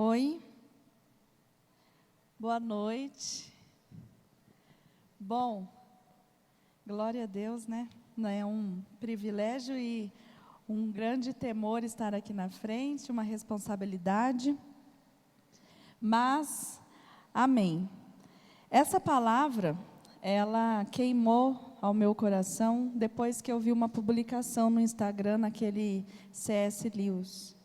Oi, boa noite. Bom, glória a Deus, né? É um privilégio e um grande temor estar aqui na frente, uma responsabilidade. Mas, amém. Essa palavra, ela queimou ao meu coração depois que eu vi uma publicação no Instagram, naquele C.S. Lewis.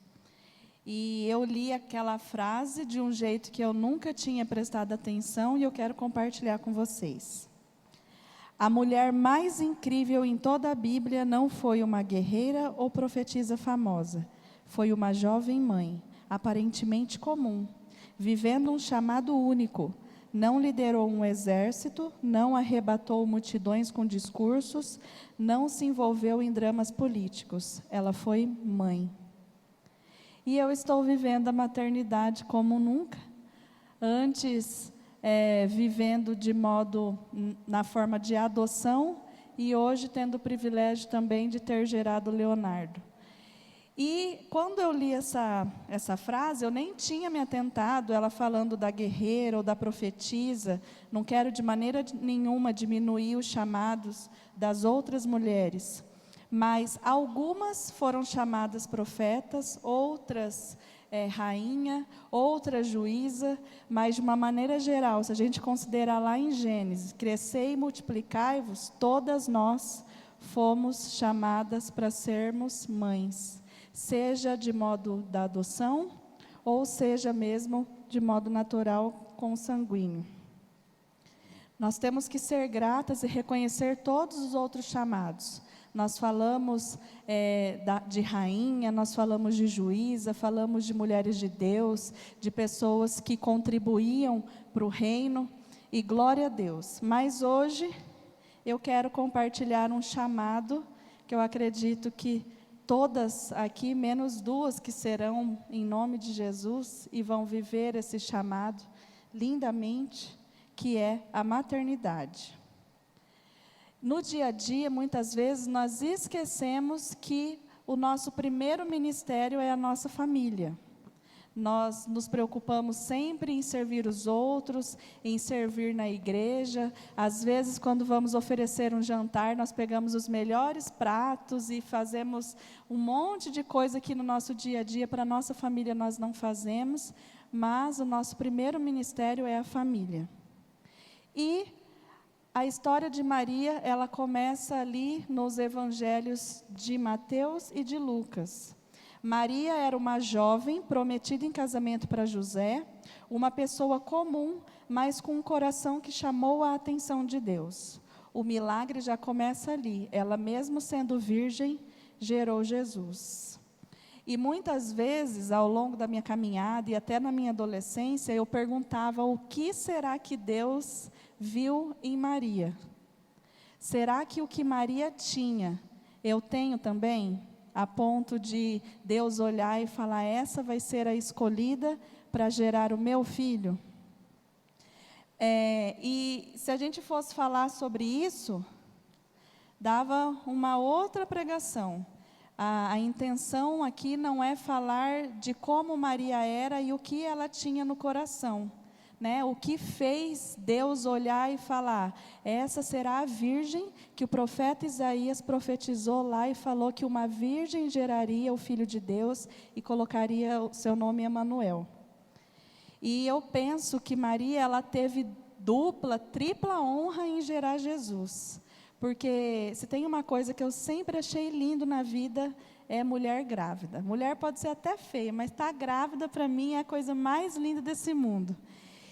E eu li aquela frase de um jeito que eu nunca tinha prestado atenção e eu quero compartilhar com vocês. A mulher mais incrível em toda a Bíblia não foi uma guerreira ou profetisa famosa. Foi uma jovem mãe, aparentemente comum, vivendo um chamado único. Não liderou um exército, não arrebatou multidões com discursos, não se envolveu em dramas políticos. Ela foi mãe. E eu estou vivendo a maternidade como nunca. Antes, vivendo de modo, na forma de adoção, e hoje tendo o privilégio também de ter gerado Leonardo. E quando eu li essa frase, eu nem tinha me atentado, ela falando da guerreira ou da profetisa. Não quero de maneira nenhuma diminuir os chamados das outras mulheres. Mas algumas foram chamadas profetas, outras rainha, outras juíza, mas de uma maneira geral, se a gente considerar lá em Gênesis, crescei e multiplicai-vos, todas nós fomos chamadas para sermos mães, seja de modo da adoção, ou seja mesmo de modo natural, consanguíneo. Nós temos que ser gratas e reconhecer todos os outros chamados. Nós falamos de rainha, nós falamos de juíza, falamos de mulheres de Deus, de pessoas que contribuíam para o reino, e glória a Deus. Mas hoje eu quero compartilhar um chamado, que eu acredito que todas aqui, menos duas que serão em nome de Jesus, e vão viver esse chamado lindamente, que é a maternidade. No dia a dia, muitas vezes, nós esquecemos que o nosso primeiro ministério é a nossa família. Nós nos preocupamos sempre em servir os outros, em servir na igreja. Às vezes, quando vamos oferecer um jantar, nós pegamos os melhores pratos e fazemos um monte de coisa que no nosso dia a dia, para a nossa família, nós não fazemos. Mas o nosso primeiro ministério é a família. E a história de Maria, ela começa ali nos evangelhos de Mateus e de Lucas. Maria era uma jovem prometida em casamento para José, uma pessoa comum, mas com um coração que chamou a atenção de Deus. O milagre já começa ali. Ela, mesmo sendo virgem, gerou Jesus. E muitas vezes, ao longo da minha caminhada e até na minha adolescência, eu perguntava o que será que Deus viu em Maria? Será que o que Maria tinha, eu tenho também? A ponto de Deus olhar e falar, essa vai ser a escolhida para gerar o meu filho? E se a gente fosse falar sobre isso, dava uma outra pregação. A intenção aqui não é falar de como Maria era e o que ela tinha no coração, né? O que fez Deus olhar e falar, essa será a virgem que o profeta Isaías profetizou lá e falou que uma virgem geraria o Filho de Deus e colocaria o seu nome Emanuel. E eu penso que Maria, ela teve dupla, tripla honra em gerar Jesus. Porque se tem uma coisa que eu sempre achei lindo na vida, é mulher grávida. Mulher pode ser até feia, mas estar grávida para mim é a coisa mais linda desse mundo.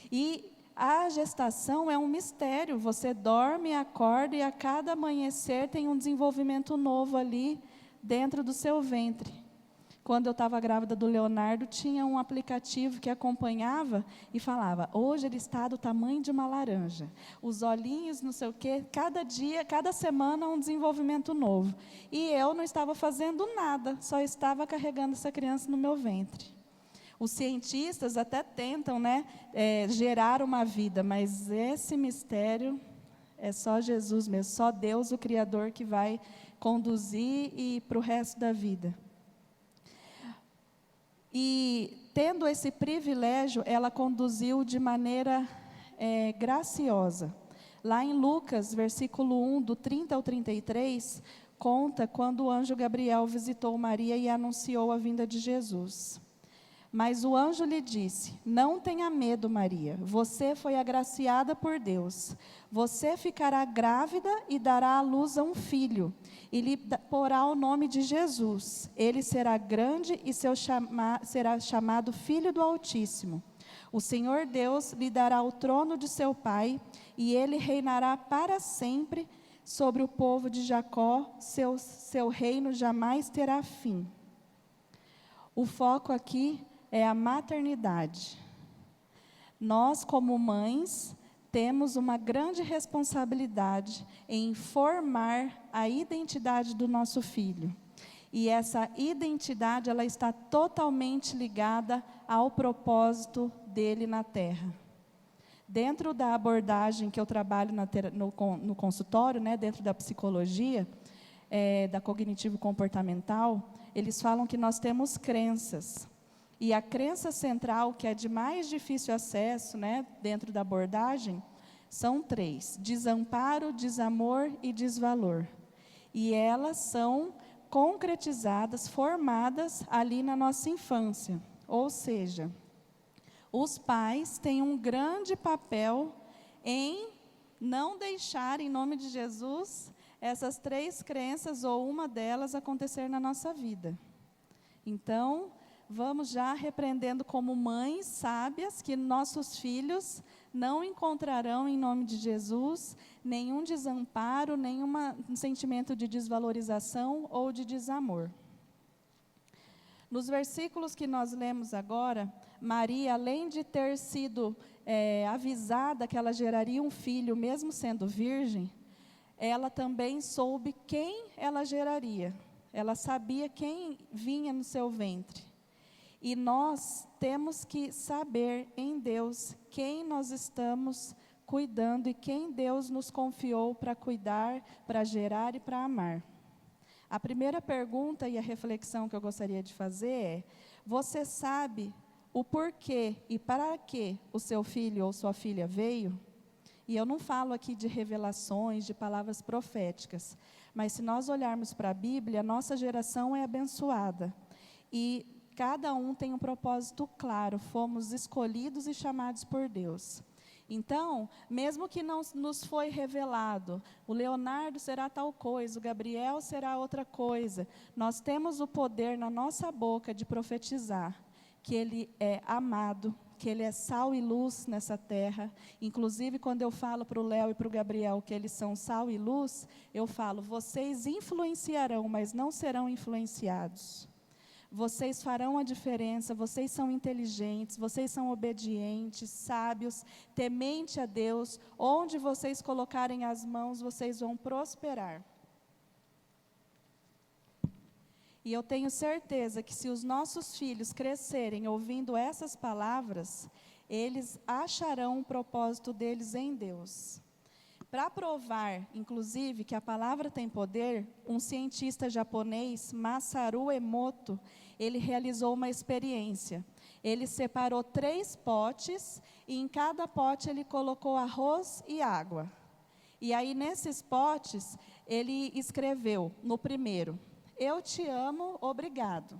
E a gestação é um mistério. Você dorme, acorda e a cada amanhecer tem um desenvolvimento novo ali dentro do seu ventre. Quando eu estava grávida do Leonardo, tinha um aplicativo que acompanhava e falava, hoje ele está do tamanho de uma laranja. Os olhinhos, não sei o quê, cada dia, cada semana um desenvolvimento novo. E eu não estava fazendo nada, só estava carregando essa criança no meu ventre. Os cientistas até tentam, gerar uma vida, mas esse mistério é só Jesus mesmo, só Deus, o Criador, que vai conduzir e para o resto da vida. E tendo esse privilégio, ela conduziu de maneira graciosa. Lá em Lucas, versículo 1, do 30 ao 33, conta quando o anjo Gabriel visitou Maria e anunciou a vinda de Jesus. Mas o anjo lhe disse: não tenha medo, Maria, você foi agraciada por Deus. Você ficará grávida e dará à luz a um filho, e lhe porá o nome de Jesus. Ele será grande e será chamado Filho do Altíssimo. O Senhor Deus lhe dará o trono de seu pai, e ele reinará para sempre sobre o povo de Jacó. Seu reino jamais terá fim. O foco aqui é a maternidade. Nós, como mães, temos uma grande responsabilidade em formar a identidade do nosso filho. E essa identidade, ela está totalmente ligada ao propósito dele na Terra. Dentro da abordagem que eu trabalho no consultório, né, dentro da psicologia, da cognitivo-comportamental, eles falam que nós temos crenças. E a crença central, que é de mais difícil acesso, né, dentro da abordagem, são 3: desamparo, desamor e desvalor. E elas são concretizadas, formadas ali na nossa infância. Ou seja, os pais têm um grande papel em não deixar, em nome de Jesus, essas 3 crenças ou uma delas acontecer na nossa vida. Então, vamos já repreendendo como mães sábias que nossos filhos não encontrarão, em nome de Jesus, nenhum desamparo, nenhum sentimento de desvalorização ou de desamor. Nos versículos que nós lemos agora, Maria, além de ter sido avisada que ela geraria um filho, mesmo sendo virgem, ela também soube quem ela geraria. Ela sabia quem vinha no seu ventre. E nós temos que saber em Deus quem nós estamos cuidando e quem Deus nos confiou para cuidar, para gerar e para amar. A primeira pergunta e a reflexão que eu gostaria de fazer é: você sabe o porquê e para que o seu filho ou sua filha veio? E eu não falo aqui de revelações, de palavras proféticas, mas se nós olharmos para a Bíblia, a nossa geração é abençoada. E cada um tem um propósito claro, fomos escolhidos e chamados por Deus. Então, mesmo que não nos foi revelado, o Leonardo será tal coisa, o Gabriel será outra coisa, nós temos o poder na nossa boca de profetizar que ele é amado, que ele é sal e luz nessa terra. Inclusive, quando eu falo para o Léo e para o Gabriel que eles são sal e luz, eu falo: vocês influenciarão, mas não serão influenciados. Vocês farão a diferença, vocês são inteligentes, vocês são obedientes, sábios, temente a Deus. Onde vocês colocarem as mãos, vocês vão prosperar. E eu tenho certeza que se os nossos filhos crescerem ouvindo essas palavras, eles acharão o propósito deles em Deus. Para provar, inclusive, que a palavra tem poder, um cientista japonês, Masaru Emoto, ele realizou uma experiência. Ele separou 3 potes e em cada pote ele colocou arroz e água. E aí, nesses potes, ele escreveu, no primeiro: eu te amo, obrigado.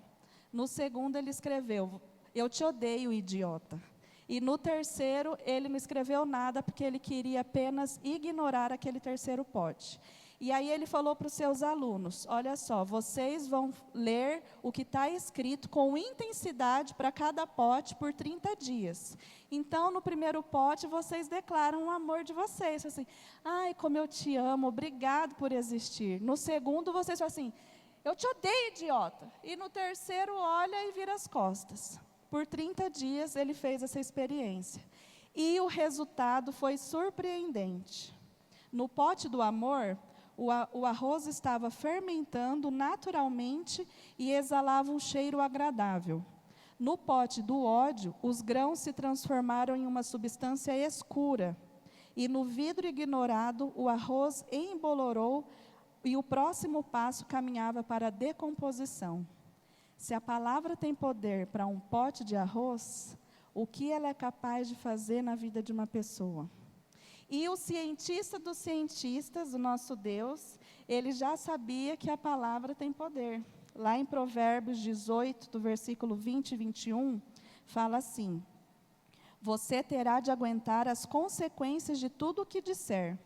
No segundo, ele escreveu: eu te odeio, idiota. E no terceiro, ele não escreveu nada, porque ele queria apenas ignorar aquele terceiro pote. E aí ele falou para os seus alunos: olha só, vocês vão ler o que está escrito com intensidade para cada pote por 30 dias. Então, no primeiro pote, vocês declaram o amor de vocês. Assim: ai, como eu te amo, obrigado por existir. No segundo, vocês falam assim: eu te odeio, idiota. E no terceiro, olha e vira as costas. Por 30 dias, ele fez essa experiência. E o resultado foi surpreendente. No pote do amor, o arroz estava fermentando naturalmente e exalava um cheiro agradável. No pote do ódio, os grãos se transformaram em uma substância escura. E no vidro ignorado, o arroz embolorou e o próximo passo caminhava para a decomposição. Se a palavra tem poder para um pote de arroz, o que ela é capaz de fazer na vida de uma pessoa? E o cientista dos cientistas, o nosso Deus, ele já sabia que a palavra tem poder. Lá em Provérbios 18, do versículo 20 e 21, fala assim: você terá de aguentar as consequências de tudo o que disser.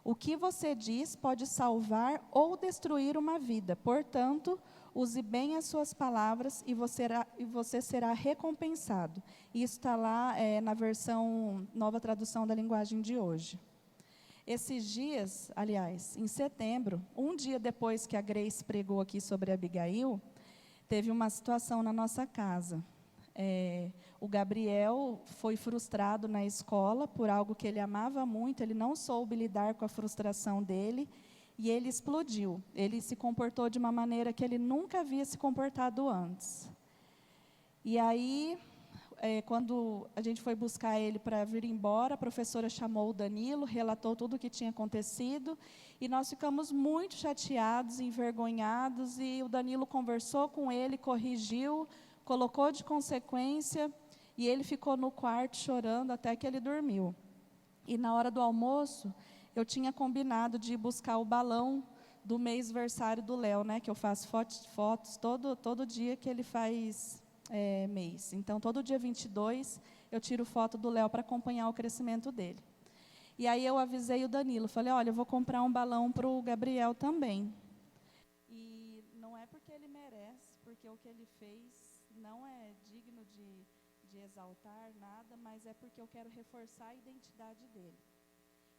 O que você diz pode salvar ou destruir uma vida. Portanto, use bem as suas palavras e você será recompensado. Isso está lá na versão Nova Tradução da Linguagem de hoje. Esses dias, aliás, em setembro, um dia depois que a Grace pregou aqui sobre Abigail, teve uma situação na nossa casa. O Gabriel foi frustrado na escola por algo que ele amava muito, ele não soube lidar com a frustração dele, e ele explodiu. Ele se comportou de uma maneira que ele nunca havia se comportado antes. E aí, quando a gente foi buscar ele para vir embora, a professora chamou o Danilo, relatou tudo o que tinha acontecido, e nós ficamos muito chateados, envergonhados, e o Danilo conversou com ele, corrigiu, colocou de consequência, e ele ficou no quarto chorando até que ele dormiu. E na hora do almoço, eu tinha combinado de ir buscar o balão do mêsversário do Léo, né, que eu faço fotos todo dia que ele faz mês. Então, todo dia 22, eu tiro foto do Léo para acompanhar o crescimento dele. E aí eu avisei o Danilo, falei, olha, eu vou comprar um balão para o Gabriel também. E não é porque ele merece, porque o que ele fez não é digno de exaltar nada, mas é porque eu quero reforçar a identidade dele.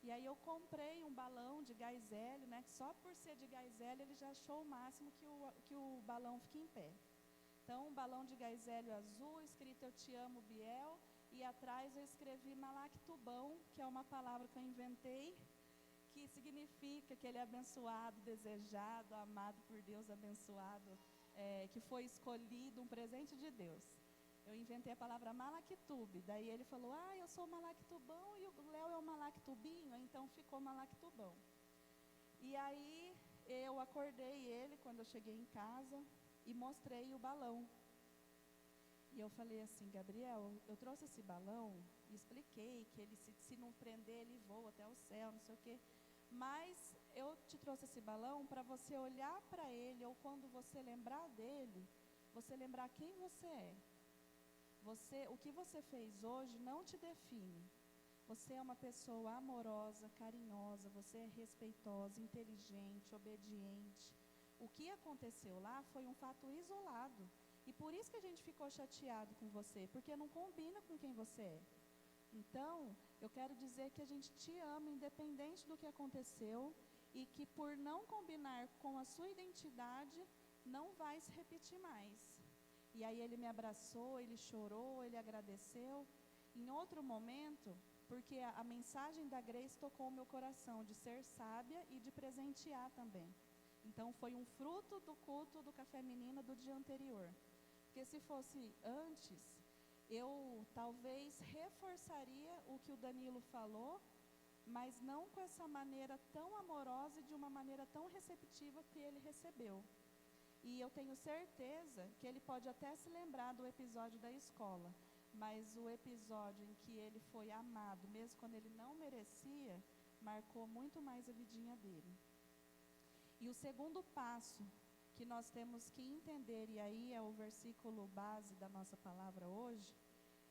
E aí eu comprei um balão de gás hélio, né, que só por ser de gás hélio ele já achou o máximo que o balão fique em pé. Então, um balão de gás hélio azul, escrito Eu Te Amo, Biel, e atrás eu escrevi Malactubão, que é uma palavra que eu inventei, que significa que ele é abençoado, desejado, amado por Deus, abençoado, que foi escolhido, um presente de Deus. Eu inventei a palavra Malactube, daí ele falou, eu sou Malactubão e o Léo é o Malactubinho, então ficou Malactubão. E aí eu acordei ele quando eu cheguei em casa e mostrei o balão. E eu falei assim, Gabriel, eu trouxe esse balão e expliquei que ele se não prender, ele voa até o céu, não sei o quê. Mas eu te trouxe esse balão para você olhar para ele, ou quando você lembrar dele, você lembrar quem você é. O que você fez hoje não te define. Você é uma pessoa amorosa, carinhosa, você é respeitosa, inteligente, obediente. O que aconteceu lá foi um fato isolado. E por isso que a gente ficou chateado com você, porque não combina com quem você é. Então, eu quero dizer que a gente te ama, independente do que aconteceu, e que por não combinar com a sua identidade, não vai se repetir mais. E aí ele me abraçou, ele chorou, ele agradeceu. Em outro momento, porque a mensagem da Grace tocou o meu coração, de ser sábia e de presentear também. Então, foi um fruto do culto do Café Menina do dia anterior. Porque se fosse antes, eu talvez reforçaria o que o Danilo falou, mas não com essa maneira tão amorosa e de uma maneira tão receptiva que ele recebeu. E eu tenho certeza que ele pode até se lembrar do episódio da escola, mas o episódio em que ele foi amado, mesmo quando ele não merecia, marcou muito mais a vidinha dele. E o segundo passo que nós temos que entender, e aí é o versículo base da nossa palavra hoje,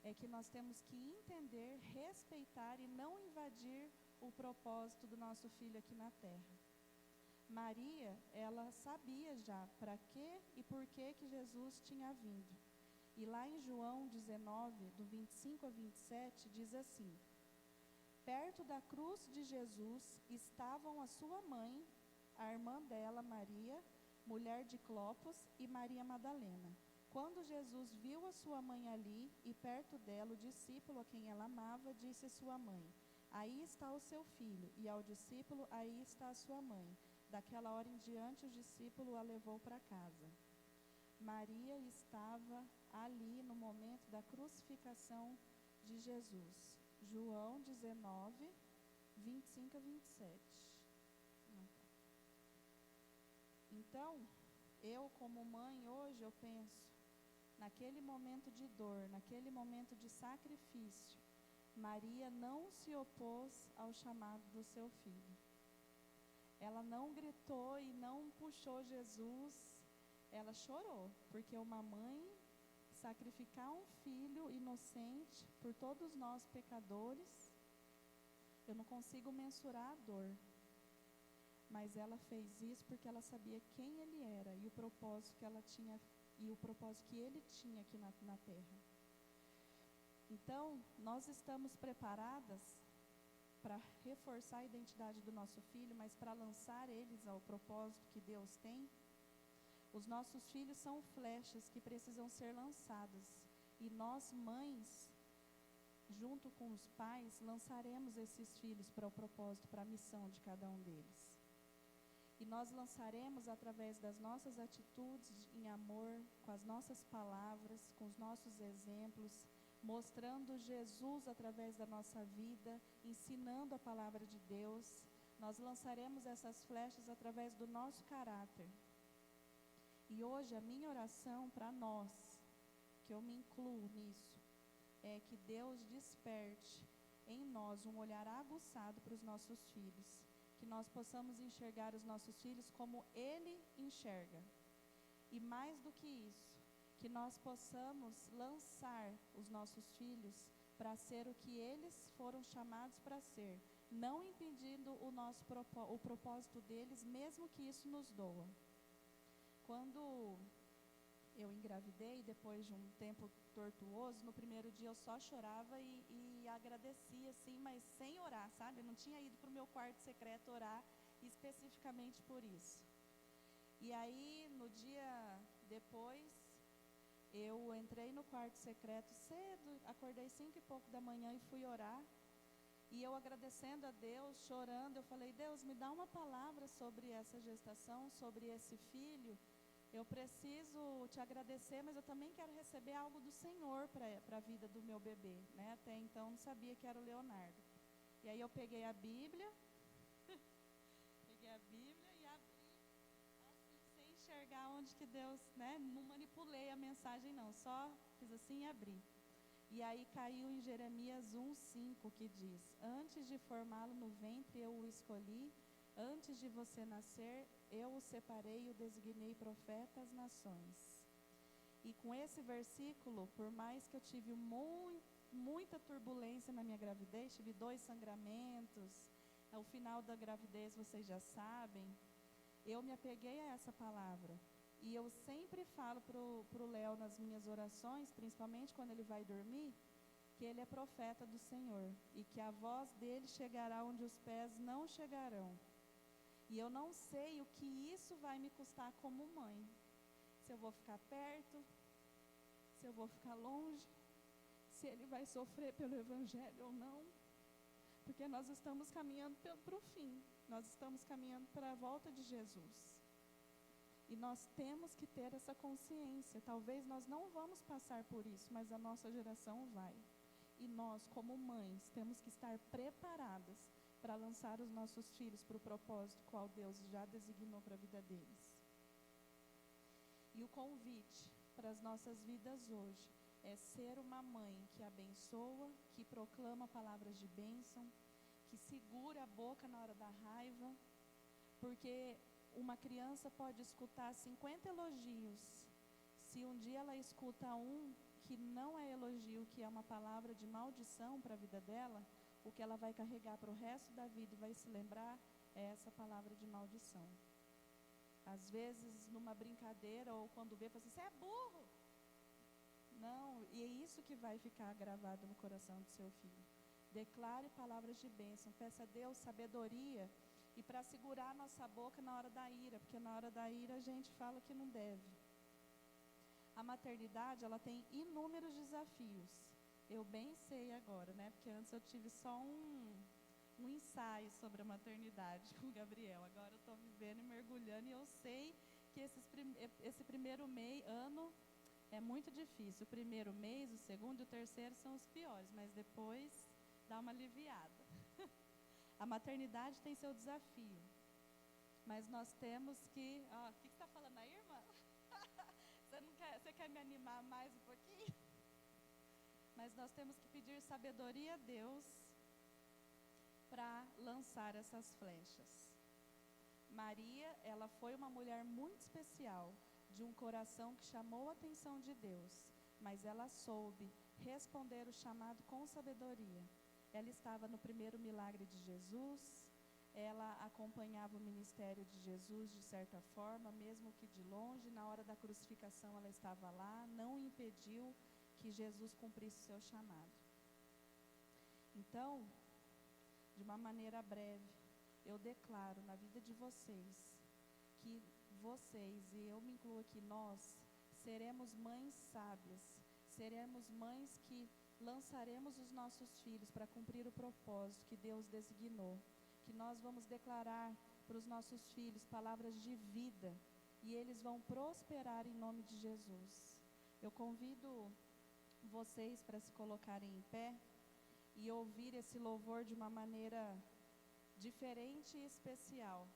é que nós temos que entender, respeitar e não invadir o propósito do nosso filho aqui na terra. Maria, ela sabia já para quê e por que Jesus tinha vindo. E lá em João 19, do 25 a 27, diz assim: perto da cruz de Jesus estavam a sua mãe, a irmã dela, Maria, mulher de Clopas, e Maria Madalena. Quando Jesus viu a sua mãe ali, e perto dela o discípulo a quem ela amava, disse a sua mãe: aí está o seu filho, e ao discípulo: aí está a sua mãe. Daquela hora em diante, o discípulo a levou para casa. Maria estava ali no momento da crucificação de Jesus. João 19, 25 a 27. Então, eu como mãe hoje, eu penso, naquele momento de dor, naquele momento de sacrifício, Maria não se opôs ao chamado do seu filho. Ela não gritou e não puxou Jesus, ela chorou, porque uma mãe sacrificar um filho inocente por todos nós pecadores, eu não consigo mensurar a dor. Mas ela fez isso porque ela sabia quem ele era e o propósito que ela tinha e o propósito que ele tinha aqui na terra. Então, nós estamos preparadas para reforçar a identidade do nosso filho, mas para lançar eles ao propósito que Deus tem. Os nossos filhos são flechas que precisam ser lançadas. E nós, mães, junto com os pais, lançaremos esses filhos para o propósito, para a missão de cada um deles. E nós lançaremos através das nossas atitudes em amor, com as nossas palavras, com os nossos exemplos, mostrando Jesus através da nossa vida, ensinando a palavra de Deus. Nós lançaremos essas flechas através do nosso caráter. E hoje a minha oração para nós, que eu me incluo nisso, é que Deus desperte em nós um olhar aguçado para os nossos filhos. Que nós possamos enxergar os nossos filhos como Ele enxerga. E mais do que isso, que nós possamos lançar os nossos filhos para ser o que eles foram chamados para ser, não impedindo o propósito deles, mesmo que isso nos doa. Quando eu engravidei, depois de um tempo tortuoso, no primeiro dia eu só chorava e agradecia, assim, mas sem orar, sabe? Eu não tinha ido para o meu quarto secreto orar especificamente por isso. E aí, no dia depois, eu entrei no quarto secreto cedo, acordei 5 e pouco da manhã e fui orar. E eu agradecendo a Deus, chorando, eu falei: Deus, me dá uma palavra sobre essa gestação, sobre esse filho. Eu preciso te agradecer, mas eu também quero receber algo do Senhor para a vida do meu bebê, né? Até então não sabia que era o Leonardo. E aí eu peguei a Bíblia, e abri, assim, sem enxergar onde que Deus, né? Não manipulei a mensagem não, só fiz assim e abri. E aí caiu em Jeremias 1:5, que diz: antes de formá-lo no ventre eu o escolhi, antes de você nascer, eu o separei e o designei profeta às nações. E com esse versículo, por mais que eu tive muita turbulência na minha gravidez, tive 2 sangramentos, ao final da gravidez vocês já sabem, eu me apeguei a essa palavra. E eu sempre falo pro Léo nas minhas orações, principalmente quando ele vai dormir, que ele é profeta do Senhor e que a voz dele chegará onde os pés não chegarão. E eu não sei o que isso vai me custar como mãe. Se eu vou ficar perto, se eu vou ficar longe, se ele vai sofrer pelo Evangelho ou não. Porque nós estamos caminhando para o fim. Nós estamos caminhando para a volta de Jesus. E nós temos que ter essa consciência. Talvez nós não vamos passar por isso, mas a nossa geração vai. E nós, como mães, temos que estar preparadas para lançar os nossos filhos para o propósito qual Deus já designou para a vida deles. E o convite para as nossas vidas hoje é ser uma mãe que abençoa, que proclama palavras de bênção, que segura a boca na hora da raiva, porque uma criança pode escutar 50 elogios. Se um dia ela escuta um que não é elogio, que é uma palavra de maldição para a vida dela, o que ela vai carregar para o resto da vida e vai se lembrar é essa palavra de maldição. Às vezes, numa brincadeira ou quando vê, fala assim: você é burro. Não, e é isso que vai ficar gravado no coração do seu filho. Declare palavras de bênção, peça a Deus sabedoria e para segurar a nossa boca na hora da ira, porque na hora da ira a gente fala que não deve. A maternidade, ela tem inúmeros desafios. Eu bem sei agora, né? Porque antes eu tive só um ensaio sobre a maternidade com o Gabriel. Agora eu estou vivendo e mergulhando e eu sei que esse primeiro ano é muito difícil. O primeiro mês, o segundo e o terceiro são os piores, mas depois dá uma aliviada. A maternidade tem seu desafio, mas nós temos que... O que você está falando aí, irmã? Você quer me animar mais um pouquinho? Mas nós temos que pedir sabedoria a Deus para lançar essas flechas. Maria, ela foi uma mulher muito especial, de um coração que chamou a atenção de Deus, mas ela soube responder o chamado com sabedoria. Ela estava no primeiro milagre de Jesus, ela acompanhava o ministério de Jesus de certa forma, mesmo que de longe. Na hora da crucificação ela estava lá, não impediu que Jesus cumprisse o seu chamado. Então, de uma maneira breve, eu declaro na vida de vocês, que vocês, e eu me incluo aqui, nós, seremos mães sábias, seremos mães que lançaremos os nossos filhos para cumprir o propósito que Deus designou, que nós vamos declarar para os nossos filhos palavras de vida, e eles vão prosperar em nome de Jesus. Eu convido vocês para se colocarem em pé e ouvir esse louvor de uma maneira diferente e especial.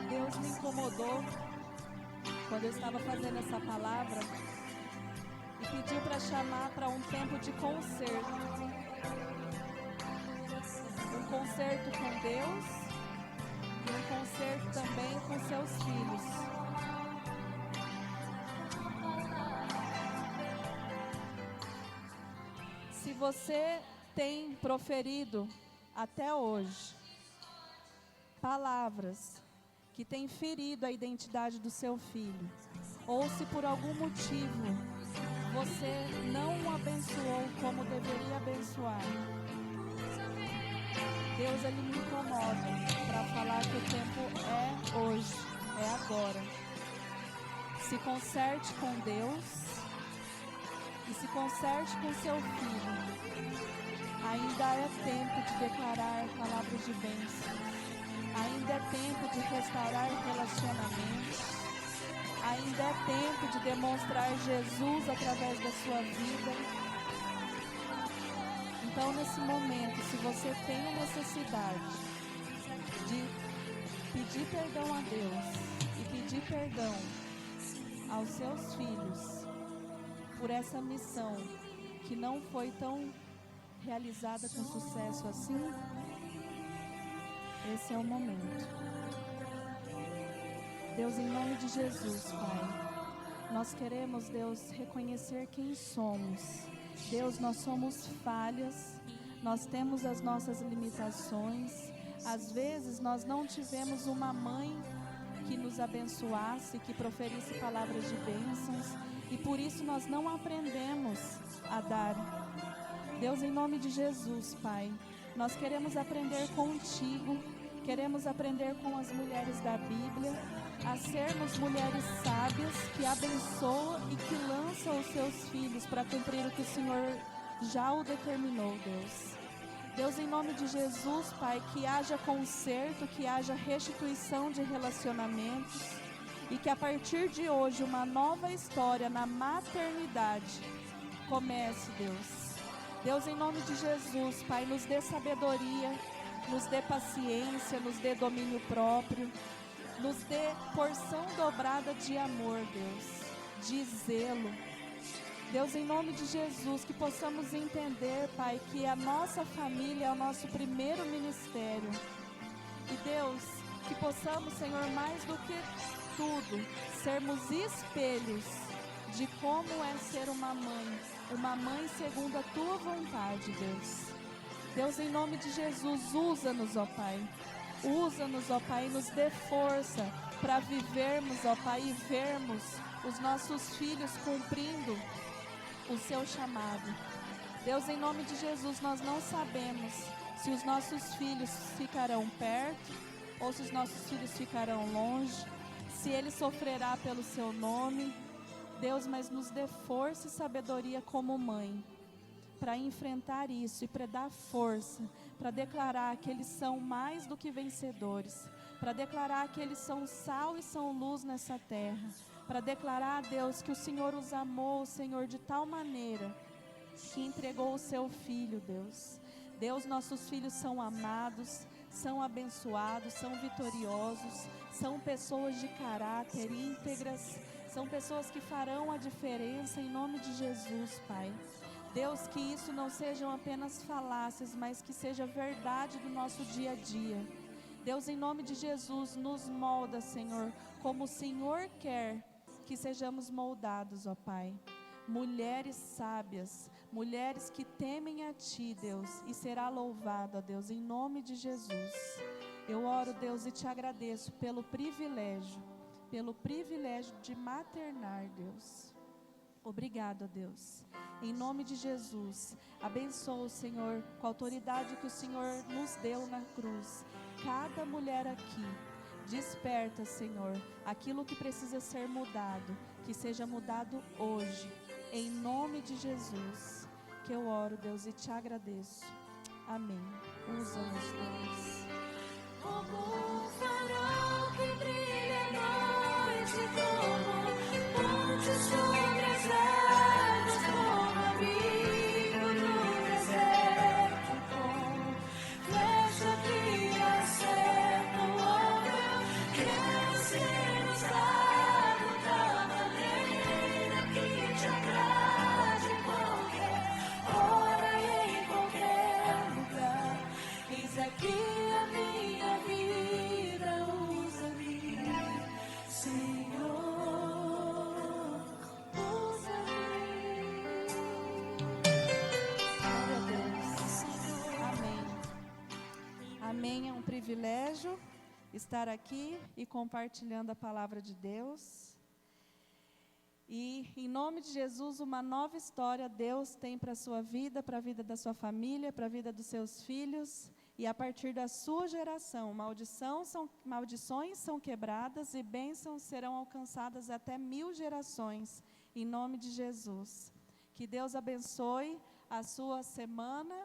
Deus me incomodou quando eu estava fazendo essa palavra e pediu para chamar para um tempo de concerto. Um concerto com Deus e um concerto também com seus filhos. Se você tem proferido até hoje palavras que têm ferido a identidade do seu filho, ou se por algum motivo você não o abençoou como deveria abençoar, Deus, Ele me incomoda para falar que o tempo é hoje, é agora. Se conserte com Deus e se conserte com seu filho. Ainda é tempo de declarar palavras de bênção. Ainda é tempo de restaurar relacionamentos. Ainda é tempo de demonstrar Jesus através da sua vida. Então, nesse momento, se você tem a necessidade de pedir perdão a Deus e pedir perdão aos seus filhos por essa missão que não foi tão realizada com sucesso assim, esse é o momento. Deus, em nome de Jesus, Pai, nós queremos, Deus, reconhecer quem somos. Deus, nós somos falhas, nós temos as nossas limitações. Às vezes nós não tivemos uma mãe que nos abençoasse, que proferisse palavras de bênçãos, e por isso nós não aprendemos a dar. Deus, em nome de Jesus, Pai, Nós queremos aprender contigo, queremos aprender com as mulheres da Bíblia, a sermos mulheres sábias que abençoam e que lançam os seus filhos para cumprir o que o Senhor já o determinou, Deus. Deus, em nome de Jesus, Pai, que haja conserto, que haja restituição de relacionamentos e que a partir de hoje uma nova história na maternidade comece, Deus. Deus, em nome de Jesus, Pai, nos dê sabedoria, nos dê paciência, nos dê domínio próprio, nos dê porção dobrada de amor, Deus, de zelo. Deus, em nome de Jesus, que possamos entender, Pai, que a nossa família é o nosso primeiro ministério. E Deus, que possamos, Senhor, mais do que tudo, sermos espelhos de como é ser uma mãe segundo a Tua vontade, Deus. Deus, em nome de Jesus, usa-nos, ó Pai. Usa-nos, ó Pai, e nos dê força para vivermos, ó Pai, e vermos os nossos filhos cumprindo o seu chamado. Deus, em nome de Jesus, nós não sabemos se os nossos filhos ficarão perto ou se os nossos filhos ficarão longe, se ele sofrerá pelo seu nome. Deus, mas nos dê força e sabedoria como mãe para enfrentar isso e para dar força, para declarar que eles são mais do que vencedores, para declarar que eles são sal e são luz nessa terra, para declarar, Deus, que o Senhor os amou, Senhor, de tal maneira que entregou o seu Filho, Deus. Deus, nossos filhos são amados, são abençoados, são vitoriosos, são pessoas de caráter íntegras, são pessoas que farão a diferença em nome de Jesus, Pai. Deus, que isso não sejam apenas falácias, mas que seja verdade do nosso dia a dia. Deus, em nome de Jesus, nos molda, Senhor, como o Senhor quer que sejamos moldados, ó Pai. Mulheres sábias, mulheres que temem a Ti, Deus, e será louvado, ó Deus, em nome de Jesus. Eu oro, Deus, e Te agradeço pelo privilégio de maternar, Deus. Obrigado, ó Deus. Em nome de Jesus, abençoa, Senhor, com a autoridade que o Senhor nos deu na cruz. Cada mulher aqui, desperta, Senhor, aquilo que precisa ser mudado, que seja mudado hoje. Em nome de Jesus, que eu oro, Deus, e Te agradeço. Amém. Usa-nos, Deus. Como um farol que brilha à noite, como ponte sobre as águas, como abrigo no deserto, como flecha que acerta o alvo, quero ser usado da maneira que Te agrade em qualquer hora e em qualquer lugar. Eis aqui a minha vida, usa-me, Senhor, usa-me. Glória a Deus. Amém. Amém. É um privilégio estar aqui e compartilhando a palavra de Deus. E em nome de Jesus, uma nova história Deus tem para a sua vida, para a vida da sua família, para a vida dos seus filhos. E a partir da sua geração, maldições são quebradas e bênçãos serão alcançadas até 1000 gerações. Em nome de Jesus. Que Deus abençoe a sua semana,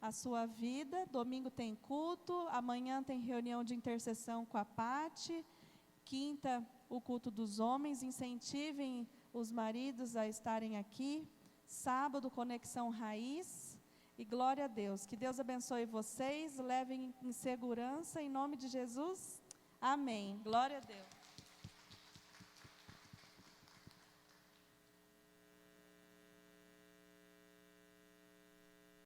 a sua vida. Domingo tem culto, amanhã tem reunião de intercessão com a Pati. Quinta, o culto dos homens. Incentivem os maridos a estarem aqui. Sábado, Conexão Raiz. E glória a Deus. Que Deus abençoe vocês. Levem em segurança, em nome de Jesus. Amém. Glória a Deus.